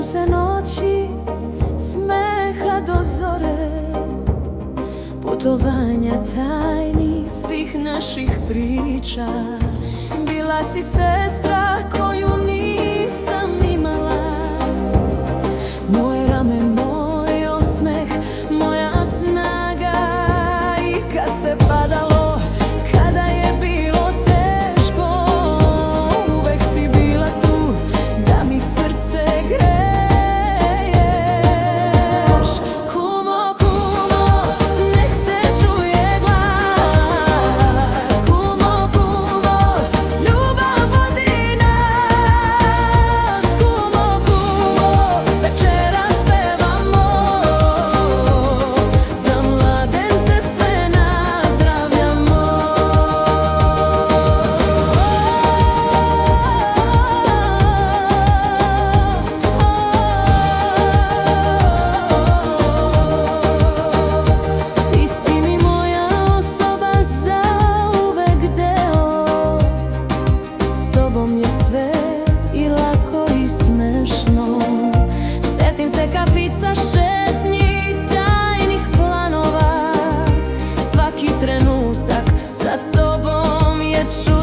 se noći, smeha do zore, putovanja tajnih svih naših priča. Bila si sestra koju nisam imala, moje rame, moj osmeh, moja snaga. I kad se padalo, kada je bilo teško, uvek si bila tu da mi srce greješ. Kumo, kumo, nek se čuje glas. Kumo, kumo, ljubav vodi nas. Kumo, kumo, večeras pevamo, za mladence sve nazdravljamo. Ti si mi moja osoba, zauvek deo. S tobom je sve i lako i smešno. Setim se kafica, šetnji, tajnih planova. Svaki trenutak sa tobom je čudo.